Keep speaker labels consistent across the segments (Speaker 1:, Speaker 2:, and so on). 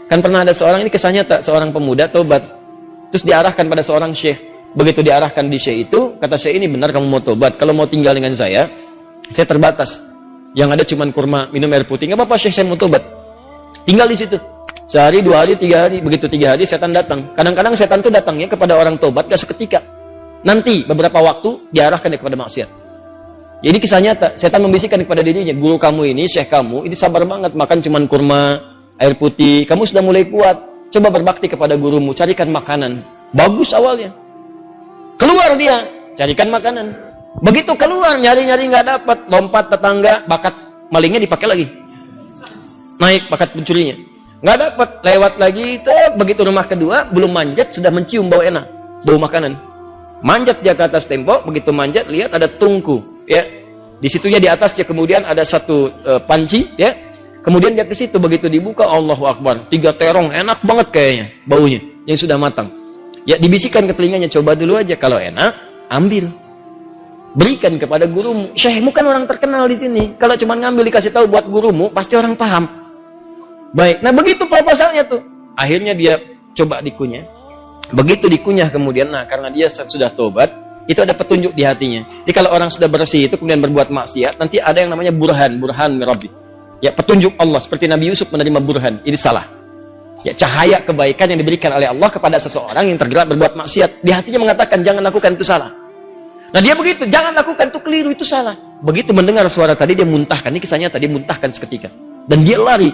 Speaker 1: Kan pernah ada seorang, ini kisah nyata, seorang pemuda tobat. Terus diarahkan pada seorang syekh. Begitu diarahkan di syekh itu, kata syekh, ini benar kamu mau tobat. Kalau mau tinggal dengan saya terbatas. Yang ada cuma kurma, minum air putih. Nggak apa-apa syekh, saya mau tobat. Tinggal di situ. Sehari, 2 hari, 3 hari. Begitu 3 hari, setan datang. Kadang-kadang setan itu datangnya kepada orang tobat, gak seketika. Nanti, beberapa waktu, diarahkan kepada maksiat. Jadi kisah nyata, setan membisikkan kepada dirinya, guru kamu ini, syekh kamu, ini sabar banget, makan cuma kurma, air putih, kamu sudah mulai kuat, coba berbakti kepada gurumu, carikan makanan. Bagus awalnya. Keluar dia, carikan makanan. Begitu keluar, nyari-nyari nggak dapat, lompat tetangga, bakat malingnya dipakai lagi. Naik bakat pencurinya. Nggak dapat, lewat lagi, begitu rumah kedua, belum manjat, sudah mencium bau enak, bau makanan. Manjat dia ke atas tembok, begitu manjat, lihat ada tungku, ya. Di situnya di atasnya kemudian ada satu panci, ya. Kemudian dia ke situ, begitu dibuka, Allahu Akbar, 3 terong, enak banget kayaknya, baunya, yang sudah matang. Ya, dibisikkan ke telinganya, coba dulu aja, kalau enak, ambil. Berikan kepada gurumu. Syekhmu kan orang terkenal di sini. Kalau cuma ngambil dikasih tahu buat gurumu, pasti orang paham. Baik, nah begitu proposalnya tuh. Akhirnya dia coba dikunyah. Begitu dikunyah kemudian, nah karena dia sudah tobat, itu ada petunjuk di hatinya. Jadi kalau orang sudah bersih itu kemudian berbuat maksiat, nanti ada yang namanya burhan mirabbi. Ya, petunjuk Allah, seperti Nabi Yusuf menerima burhan, ini salah. Ya, cahaya kebaikan yang diberikan oleh Allah kepada seseorang yang tergerak berbuat maksiat. Di hatinya mengatakan, jangan lakukan, itu salah. Nah dia begitu, jangan lakukan, itu keliru, itu salah. Begitu mendengar suara tadi, dia muntahkan. Ini kisahnya tadi, muntahkan seketika. Dan dia lari.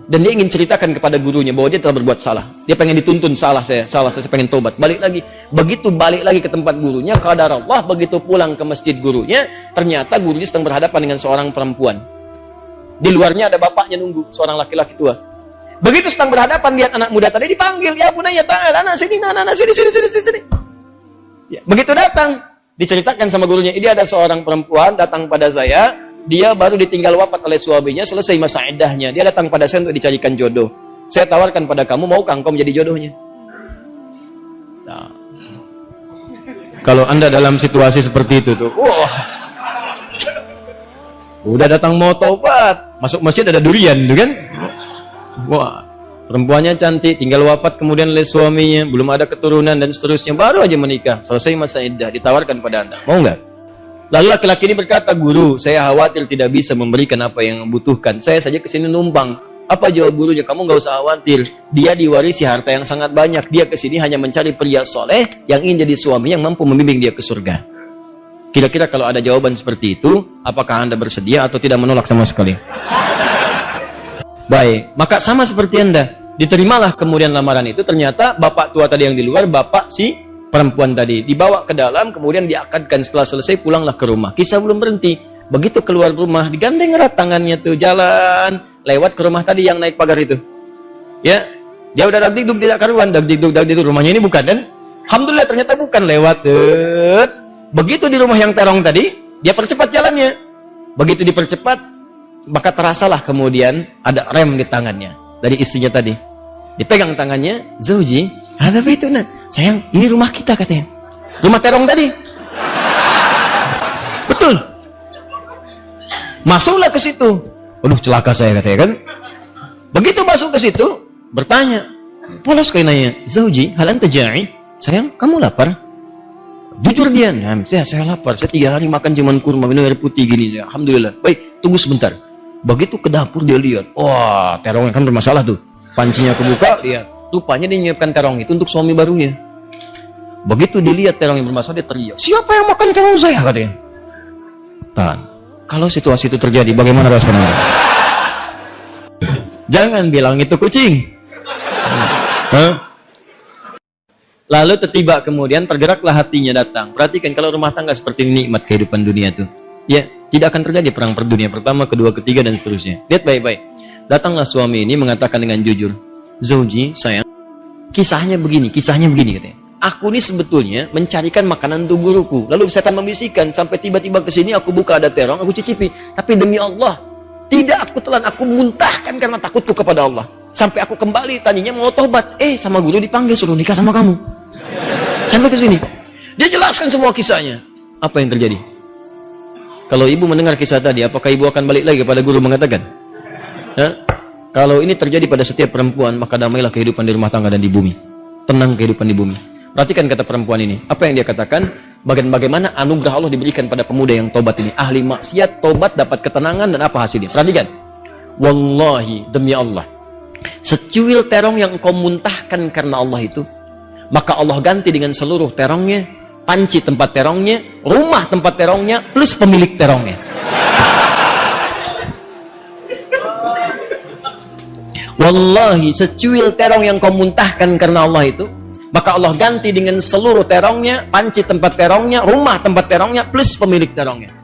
Speaker 1: Dan dia ingin ceritakan kepada gurunya bahwa dia telah berbuat salah. Dia pengen dituntun, salah saya pengen tobat. Balik lagi. Begitu balik lagi ke tempat gurunya, qadar Allah, begitu pulang ke masjid gurunya, ternyata gurunya sedang berhadapan dengan seorang perempuan. Di luarnya ada bapaknya nunggu, seorang laki-laki tua. Begitu sedang berhadapan, lihat anak muda tadi, dipanggil, ya bunaya ta'ala, anak sini, sini. Ya, begitu datang, diceritakan sama gurunya, ini ada seorang perempuan datang pada saya, dia baru ditinggal wafat oleh suaminya, selesai masa iddahnya, dia datang pada saya untuk dicarikan jodoh. Saya tawarkan pada kamu, maukah engkau menjadi jodohnya? Nah, kalau anda dalam situasi seperti itu tuh, wah, udah datang mau tobat, masuk masjid ada durian tuh kan? Wah, perempuannya cantik, tinggal wafat kemudian oleh suaminya, belum ada keturunan dan seterusnya, baru aja menikah, selesai masa iddah, ditawarkan pada anda, mau nggak? Lalu laki-laki ini berkata, guru, saya khawatir tidak bisa memberikan apa yang membutuhkan, saya saja kesini numpang. Apa jawab gurunya? Kamu nggak usah khawatir, dia diwarisi harta yang sangat banyak, dia kesini hanya mencari pria soleh yang ingin jadi suami yang mampu membimbing dia ke surga. Kira-kira kalau ada jawaban seperti itu, apakah anda bersedia atau tidak menolak sama sekali? Baik, maka sama seperti anda, diterimalah kemudian lamaran itu. Ternyata bapak tua tadi yang di luar, bapak si perempuan tadi, dibawa ke dalam, kemudian diakadkan. Setelah selesai, pulanglah ke rumah. Kisah belum berhenti. Begitu keluar rumah, digandeng erat tangannya tuh, jalan lewat ke rumah tadi yang naik pagar itu. Ya, dia udah dagdikduk tidak karuan, dagdikduk, rumahnya ini bukan, dan alhamdulillah ternyata bukan, lewat. Begitu di rumah yang terong tadi, dia percepat jalannya. Begitu dipercepat, maka terasalah kemudian ada rem di tangannya dari istrinya tadi. Dipegang tangannya, Zauji, ada apa itu nak? Sayang, ini rumah kita katanya. Rumah terong tadi. Betul. Masuklah ke situ. Aduh, celaka saya katanya kan. Begitu masuk ke situ, bertanya, polos kainanya, Zauji, hal anta ja'i? Sayang, kamu lapar? Jujur dia, nah, saya lapar, saya 3 hari makan cuman kurma, minum air putih gini, ya. Alhamdulillah. Baik, tunggu sebentar. Begitu ke dapur dia lihat, wah, terongnya kan bermasalah tuh. Pancinya kebuka, lihat, rupanya dia menyiapkan terong itu untuk suami barunya. Begitu dilihat terong yang bermasalah, dia teriak, siapa yang makan terong saya katanya? Tahan. Kalau situasi itu terjadi, bagaimana respon Anda? Jangan bilang itu kucing. Lalu tiba kemudian tergeraklah hatinya datang. Perhatikan kalau rumah tangga seperti ini, nikmat kehidupan dunia tuh. Ya, tidak akan terjadi perang per dunia pertama, kedua, ketiga dan seterusnya. Lihat baik-baik. Datanglah suami ini mengatakan dengan jujur, Zauji, sayang, kisahnya begini katanya. Aku ini sebetulnya mencarikan makanan untuk guruku. Lalu setan membisikkan sampai tiba-tiba ke sini aku buka ada terong, aku cicipi. Tapi demi Allah, tidak aku telan, aku muntahkan karena takutku kepada Allah. Sampai aku kembali tadinya mau tobat, sama guru dipanggil suruh nikah sama kamu. Sampai ke sini. Dia jelaskan semua kisahnya. Apa yang terjadi? Kalau ibu mendengar kisah tadi, apakah ibu akan balik lagi kepada guru mengatakan? Kalau ini terjadi pada setiap perempuan, maka damailah kehidupan di rumah tangga dan di bumi. Tenang kehidupan di bumi. Perhatikan kata perempuan ini. Apa yang dia katakan? Bagaimana anugerah Allah diberikan pada pemuda yang tobat ini. Ahli maksiat, tobat, dapat ketenangan, dan apa hasilnya? Perhatikan. Wallahi, demi Allah. Secuil terong yang engkau muntahkan karena Allah itu, maka Allah ganti dengan seluruh terongnya, panci tempat terongnya, rumah tempat terongnya, plus pemilik terongnya. Wallahi, secuil terong yang kau muntahkan karena Allah itu, maka Allah ganti dengan seluruh terongnya, panci tempat terongnya, rumah tempat terongnya, plus pemilik terongnya.